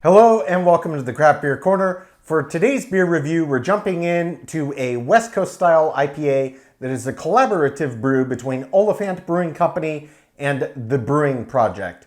Hello and welcome to the Craft Beer Corner. For today's beer review, we're jumping into a West Coast style IPA that is a collaborative brew between Oliphant Brewing Company and the Brewing Projekt.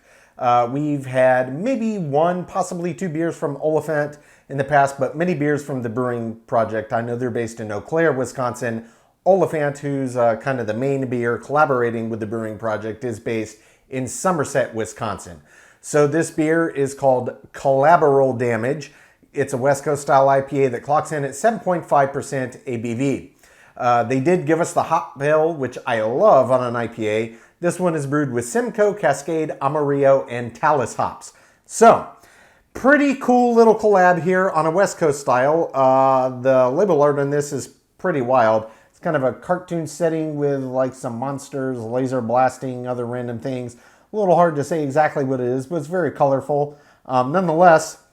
We've had maybe one, possibly two beers from Oliphant in the past, but many beers from the Brewing Projekt. I know they're based in Eau Claire, Wisconsin. Oliphant, who's kind of the main beer collaborating with the Brewing Projekt, is based in Somerset, Wisconsin. So this beer is called Collaboral Damage. It's a West Coast style IPA that clocks in at 7.5% ABV. They did give us the hop bill, which I love on an IPA. This one is brewed with Simcoe, Cascade, Amarillo, and Talus hops. So, pretty cool little collab here on a West Coast style. The label art on this is pretty wild. It's kind of a cartoon setting with like some monsters, laser blasting, other random things. A little hard to say exactly what it is, but it's very colorful. Nonetheless,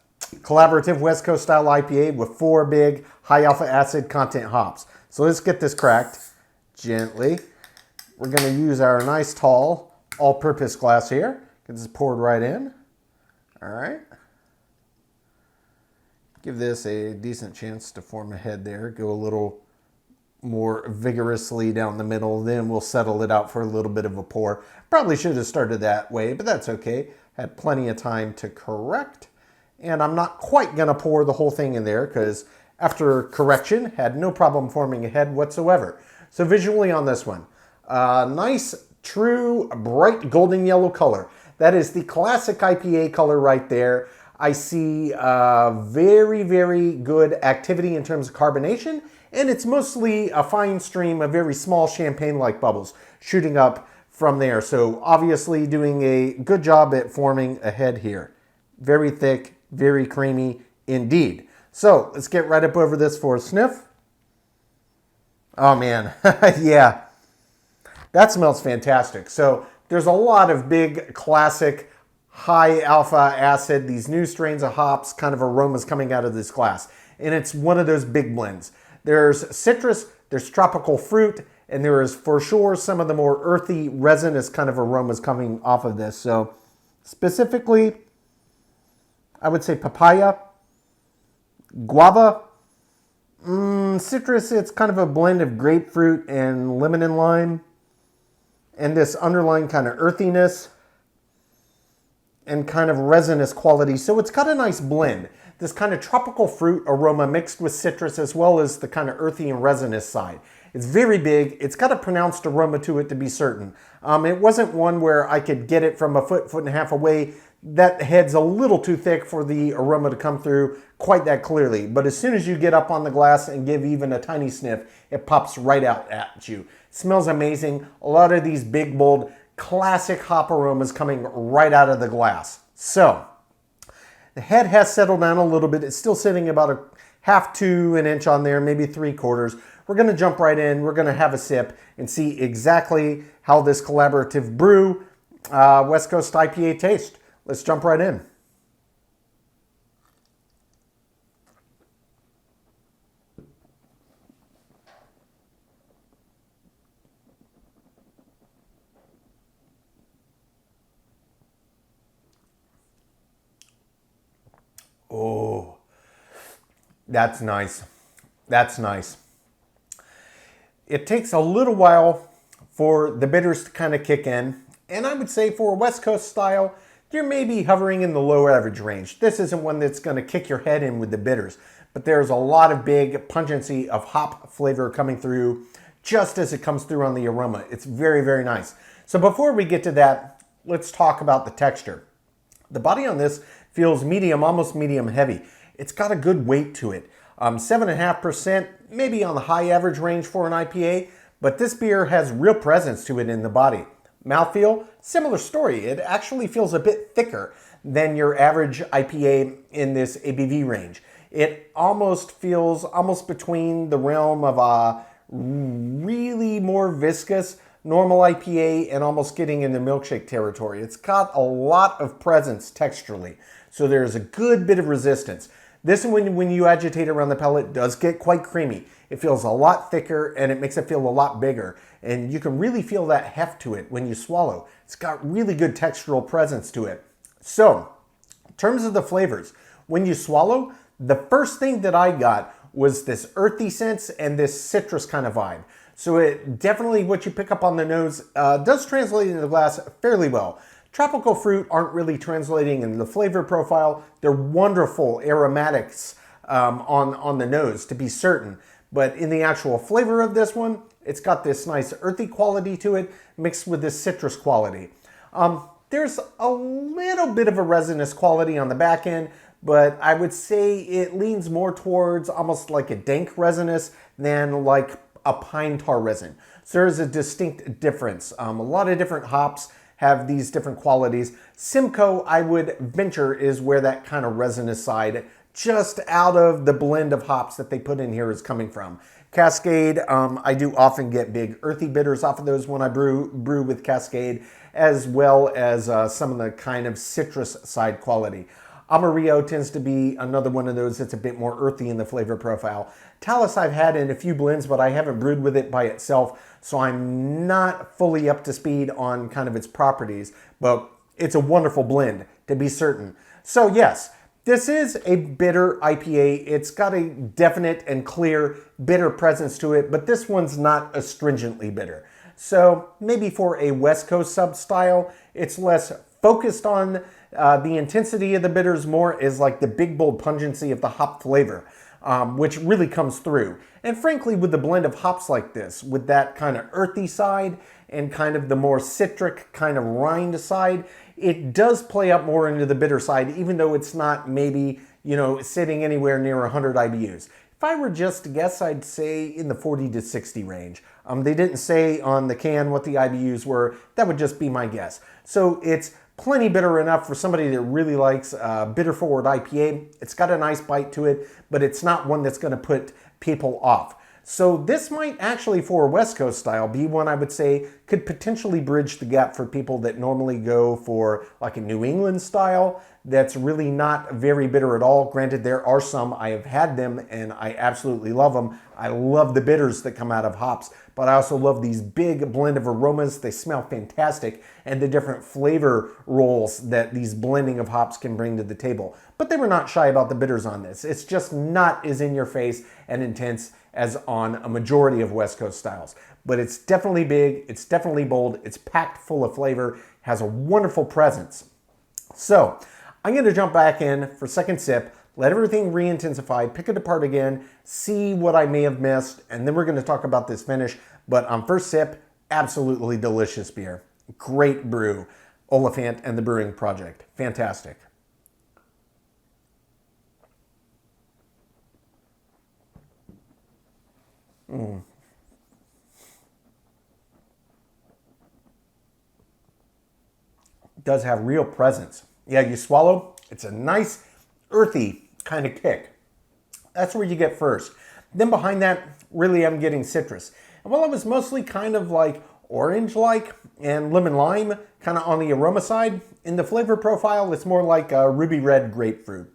collaborative West Coast style IPA with 4 big high alpha acid content hops. So let's get this cracked gently. We're going to use our nice tall all-purpose glass here. Get this poured right in. All right. Give this a decent chance to form a head there. Go a little more vigorously down the middle, then we'll settle it out for a little bit of a pour. Probably should have started that way, but that's okay. Had plenty of time to correct. And I'm not quite gonna pour the whole thing in there because after correction, had no problem forming a head whatsoever. So visually on this one, nice, true, bright golden yellow color. That is the classic IPA color right there. I see very, very good activity in terms of carbonation, and it's mostly a fine stream of very small champagne-like bubbles shooting up from there. So obviously doing a good job at forming a head here. Very thick, very creamy indeed. So let's get right up over this for a sniff. Oh man, yeah, that smells fantastic. So there's a lot of big classic high alpha acid, these new strains of hops, kind of aromas coming out of this glass. And it's one of those big blends. There's citrus, there's tropical fruit, and there is for sure some of the more earthy, resinous kind of aromas coming off of this. So specifically, I would say papaya, guava, citrus, it's kind of a blend of grapefruit and lemon and lime. And this underlying kind of earthiness and kind of resinous quality. So it's got a nice blend. This kind of tropical fruit aroma mixed with citrus as well as the kind of earthy and resinous side. It's very big. It's got a pronounced aroma to it to be certain. It wasn't one where I could get it from a foot and a half away. That head's a little too thick for the aroma to come through quite that clearly. But as soon as you get up on the glass and give even a tiny sniff, it pops right out at you. It smells amazing. A lot of these big, bold, classic hop aromas coming right out of the glass. So the head has settled down a little bit. It's still sitting about a half to an inch on there, maybe 3/4. We're going to jump right in. We're going to have a sip and see exactly how this collaborative brew West Coast IPA tastes. Let's jump right in. Oh, that's nice. That's nice. It takes a little while for the bitters to kind of kick in. And I would say for a West Coast style, you're maybe hovering in the low average range. This isn't one that's going to kick your head in with the bitters. But there's a lot of big pungency of hop flavor coming through just as it comes through on the aroma. It's very, very nice. So before we get to that, let's talk about the texture. The body on this feels medium, almost medium heavy. It's got a good weight to it. 7.5%, maybe on the high average range for an IPA, but this beer has real presence to it in the body. Mouthfeel, similar story. It actually feels a bit thicker than your average IPA in this ABV range. It almost feels almost between the realm of a really more viscous normal IPA and almost getting into milkshake territory. It's got a lot of presence texturally, so there's a good bit of resistance. This one, when you agitate around the palate, does get quite creamy. It feels a lot thicker and it makes it feel a lot bigger. And you can really feel that heft to it when you swallow. It's got really good textural presence to it. So, in terms of the flavors, when you swallow, the first thing that I got was this earthy sense and this citrus kind of vibe. So it definitely, what you pick up on the nose does translate into the glass fairly well. Tropical fruit aren't really translating into the flavor profile. They're wonderful aromatics on the nose, to be certain. But in the actual flavor of this one, it's got this nice earthy quality to it mixed with this citrus quality. There's a little bit of a resinous quality on the back end, but I would say it leans more towards almost like a dank resinous than like a pine tar resin. So there's a distinct difference. A lot of different hops have these different qualities. Simcoe, I would venture, is where that kind of resinous side, just out of the blend of hops that they put in here, is coming from. Cascade, I do often get big earthy bitters off of those when I brew with Cascade, as well as some of the kind of citrus side quality. Amarillo tends to be another one of those that's a bit more earthy in the flavor profile. Talus I've had in a few blends, but I haven't brewed with it by itself, so I'm not fully up to speed on kind of its properties, but it's a wonderful blend, to be certain. So yes, this is a bitter IPA. It's got a definite and clear bitter presence to it, but this one's not astringently bitter. So maybe for a West Coast sub style, it's less focused on the intensity of the bitters, more is like the big bold pungency of the hop flavor, which really comes through. And frankly, with the blend of hops like this, with that kind of earthy side and kind of the more citric kind of rind side, it does play up more into the bitter side, even though it's not maybe, you know, sitting anywhere near 100 IBUs. If I were just to guess, I'd say in the 40 to 60 range. They didn't say on the can what the IBUs were. That would just be my guess. So it's plenty bitter enough for somebody that really likes bitter forward IPA. It's got a nice bite to it, but it's not one that's going to put people off. So this might actually, for a West Coast style, be one I would say could potentially bridge the gap for people that normally go for like a New England style that's really not very bitter at all. Granted, there are some, I have had them and I absolutely love them. I love the bitters that come out of hops, but I also love these big blend of aromas. They smell fantastic, and the different flavor roles that these blending of hops can bring to the table. But they were not shy about the bitters on this. It's just not as in your face and intense as on a majority of West Coast styles. But it's definitely big, it's definitely bold, it's packed full of flavor, has a wonderful presence. So I'm gonna jump back in for second sip, let everything re-intensify, pick it apart again, see what I may have missed, and then we're gonna talk about this finish. But on first sip, absolutely delicious beer. Great brew. Oliphant and the Brewing Projekt. Fantastic. Does have real presence. Yeah, you swallow, it's a nice earthy kind of kick. That's where you get first. Then behind that, really I'm getting citrus. And while it was mostly kind of like orange-like and lemon lime, kind of on the aroma side, in the flavor profile, it's more like a ruby red grapefruit.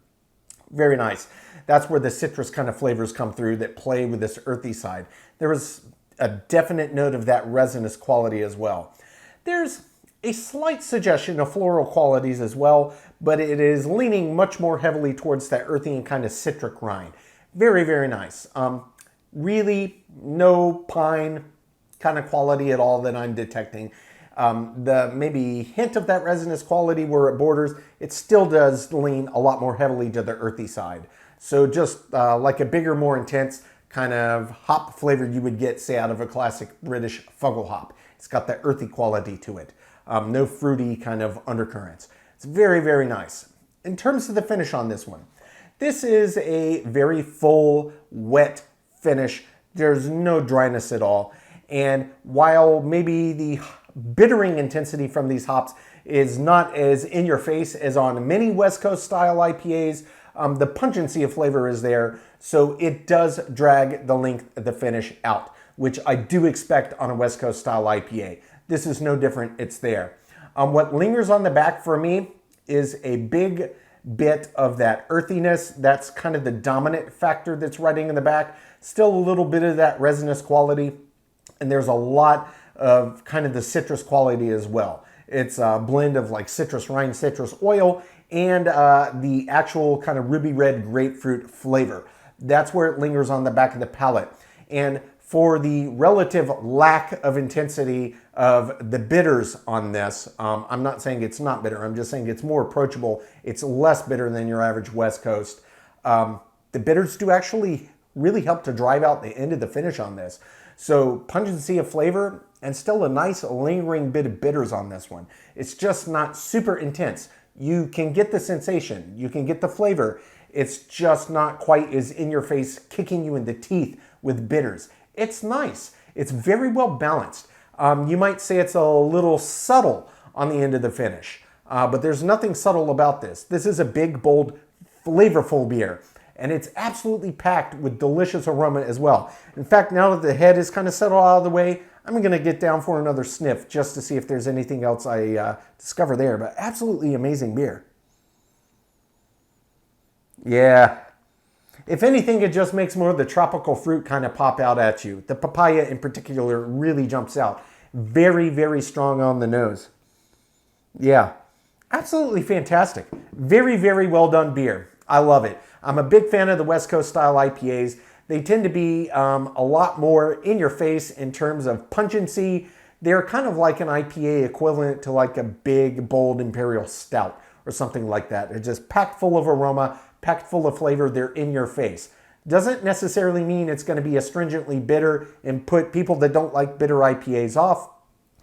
Very nice. That's where the citrus kind of flavors come through that play with this earthy side. There was a definite note of that resinous quality as well. There's a slight suggestion of floral qualities as well, but it is leaning much more heavily towards that earthy and kind of citric rind. Very, very nice. Really no pine kind of quality at all that I'm detecting. The maybe hint of that resinous quality where it borders, it still does lean a lot more heavily to the earthy side. So just like a bigger, more intense kind of hop flavor you would get, say, out of a classic British Fuggle hop. It's got that earthy quality to it. No fruity kind of undercurrents. It's very, very nice. In terms of the finish on this one, this is a very full, wet finish. There's no dryness at all. And while maybe the bittering intensity from these hops is not as in your face as on many West Coast style IPAs, the pungency of flavor is there. So it does drag the length of the finish out, which I do expect on a West Coast style IPA. This is no different, it's there. What lingers on the back for me is a big bit of that earthiness. That's kind of the dominant factor that's riding in the back. Still a little bit of that resinous quality, and there's a lot of kind of the citrus quality as well. It's a blend of like citrus rind, citrus oil, and the actual kind of ruby red grapefruit flavor. That's where it lingers on the back of the palate. And for the relative lack of intensity of the bitters on this, I'm not saying it's not bitter, I'm just saying it's more approachable. It's less bitter than your average West Coast. The bitters do actually really help to drive out the end of the finish on this. So pungency of flavor and still a nice lingering bit of bitters on this one. It's just not super intense. You can get the sensation, you can get the flavor. It's just not quite as in your face, kicking you in the teeth with bitters. It's nice. It's very well balanced. You might say it's a little subtle on the end of the finish, but there's nothing subtle about this. This is a big, bold, flavorful beer, and it's absolutely packed with delicious aroma as well. In fact, now that the head is kind of settled out of the way, I'm going to get down for another sniff just to see if there's anything else I discover there, but absolutely amazing beer. Yeah. If anything, it just makes more of the tropical fruit kind of pop out at you. The papaya in particular really jumps out. Very, very strong on the nose. Yeah, absolutely fantastic. Very, very well done beer. I love it. I'm a big fan of the West Coast style IPAs. They tend to be a lot more in your face in terms of pungency. They're kind of like an IPA equivalent to like a big, bold Imperial Stout or something like that. They're just packed full of aroma, packed full of flavor. They're in your face. Doesn't necessarily mean it's going to be astringently bitter and put people that don't like bitter IPAs off.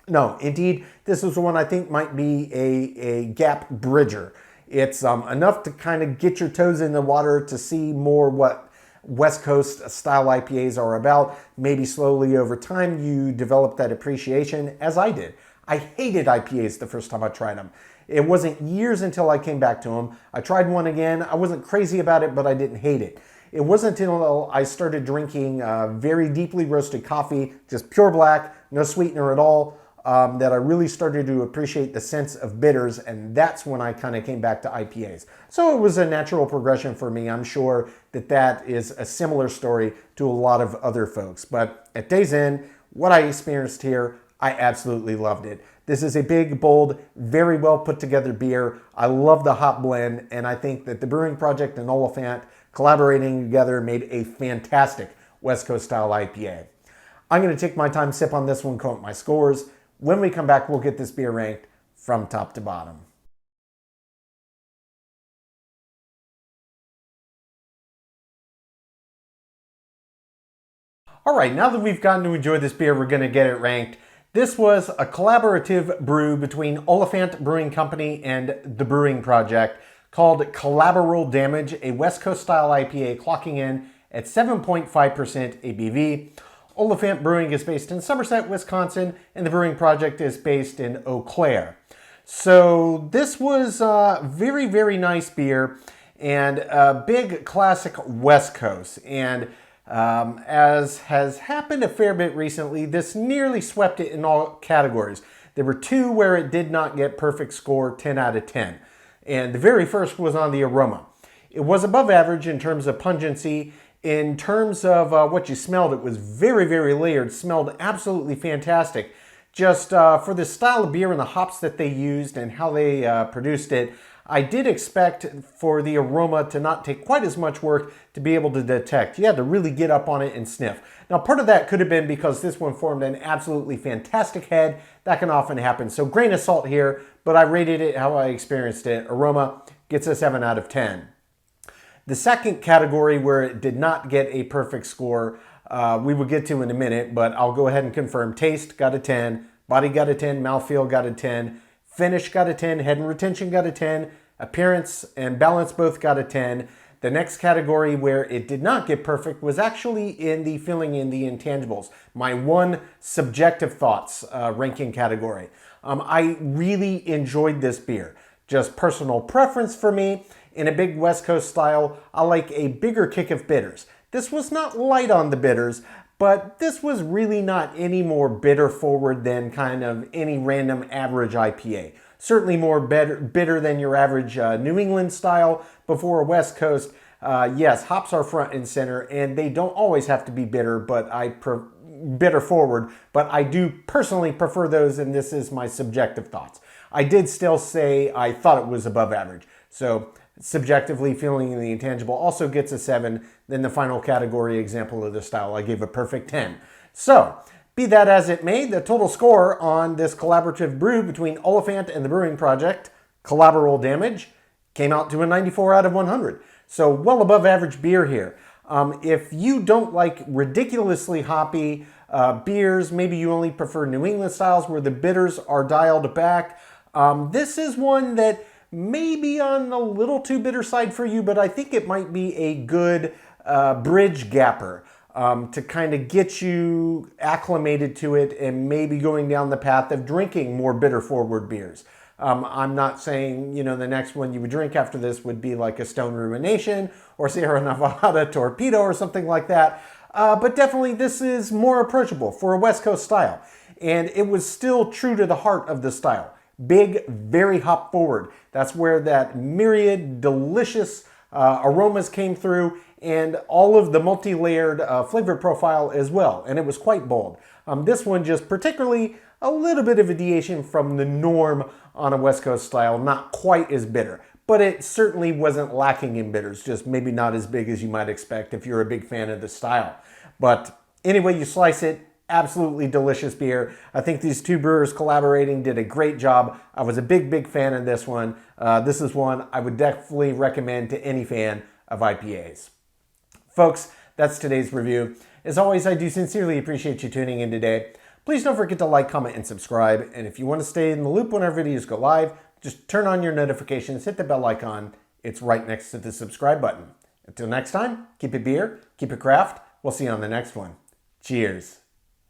No, indeed, this is one I think might be a gap bridger. It's enough to kind of get your toes in the water to see more what West Coast style IPAs are about. Maybe slowly over time you develop that appreciation, as I did. I hated IPAs the first time I tried them. It wasn't years until I came back to them. I tried one again. I wasn't crazy about it, but I didn't hate it. It wasn't until I started drinking very deeply roasted coffee, just pure black, no sweetener at all, that I really started to appreciate the sense of bitters, and that's when I kind of came back to IPAs. So it was a natural progression for me. I'm sure that that is a similar story to a lot of other folks. But at day's end, what I experienced here, I absolutely loved it. This is a big, bold, very well put together beer. I love the hop blend, and I think that the Brewing Projekt and Oliphant collaborating together made a fantastic West Coast style IPA. I'm going to take my time, sip on this one, count my scores. When we come back, we'll get this beer ranked from top to bottom. All right, now that we've gotten to enjoy this beer, we're going to get it ranked. This was a collaborative brew between Oliphant Brewing Company and the Brewing Projekt called Collaboral Damage, a West Coast style IPA clocking in at 7.5% ABV. Oliphant Brewing is based in Somerset, Wisconsin, and the Brewing Projekt is based in Eau Claire. So this was a very, very nice beer and a big classic West Coast. And as has happened a fair bit recently, this nearly swept it in all categories. There were two where it did not get perfect score, 10 out of 10. And the very first was on the aroma. It was above average in terms of pungency. In terms of what you smelled, it was very, very layered, smelled absolutely fantastic. Just for the style of beer and the hops that they used and how they produced it, I did expect for the aroma to not take quite as much work to be able to detect. You had to really get up on it and sniff. Now, part of that could have been because this one formed an absolutely fantastic head. That can often happen. So grain of salt here, but I rated it how I experienced it. Aroma gets a 7 out of 10. The second category where it did not get a perfect score, we will get to in a minute, but I'll go ahead and confirm. Taste got a 10, body got a 10, mouthfeel got a 10, finish got a 10, head and retention got a 10, appearance and balance both got a 10. The next category where it did not get perfect was actually in the filling in the intangibles, my one subjective thoughts ranking category. I really enjoyed this beer. Just personal preference for me. In a big West Coast style, I like a bigger kick of bitters. This was not light on the bitters, but this was really not any more bitter forward than kind of any random average IPA. Certainly more bitter than your average New England style, but for a West Coast, yes, hops are front and center, and they don't always have to be bitter, but bitter forward, but I do personally prefer those, and this is my subjective thoughts. I did still say I thought it was above average. So subjectively, feeling the intangible also gets a 7. Then the final category example of the style, I gave a perfect 10. So be that as it may, the total score on this collaborative brew between Oliphant and the Brewing Projekt, Collaboral Damage, came out to a 94 out of 100. So well above average beer here. If you don't like ridiculously hoppy beers, maybe you only prefer New England styles where the bitters are dialed back, this is one that may be on a little too bitter side for you, but I think it might be a good bridge gapper to kind of get you acclimated to it and maybe going down the path of drinking more bitter forward beers. I'm not saying, you know, the next one you would drink after this would be like a Stone Ruination or Sierra Nevada Torpedo or something like that. But definitely this is more approachable for a West Coast style. And it was still true to the heart of the style. Big, very hop forward. That's where that myriad delicious aromas came through, and all of the multi-layered flavor profile as well. And it was quite bold. This one just particularly a little bit of a deviation from the norm on a West Coast style, not quite as bitter. But it certainly wasn't lacking in bitters, just maybe not as big as you might expect if you're a big fan of the style. But anyway you slice it, absolutely delicious beer. I think these two brewers collaborating did a great job. I was a big fan of this one. This is one I would definitely recommend to any fan of IPAs. Folks, that's today's review. As always, I do sincerely appreciate you tuning in today. Please don't forget to like, comment, and subscribe. And if you want to stay in the loop when our videos go live, just turn on your notifications, hit the bell icon. It's right next to the subscribe button. Until next time, keep it beer, keep it craft. We'll see you on the next one. Cheers.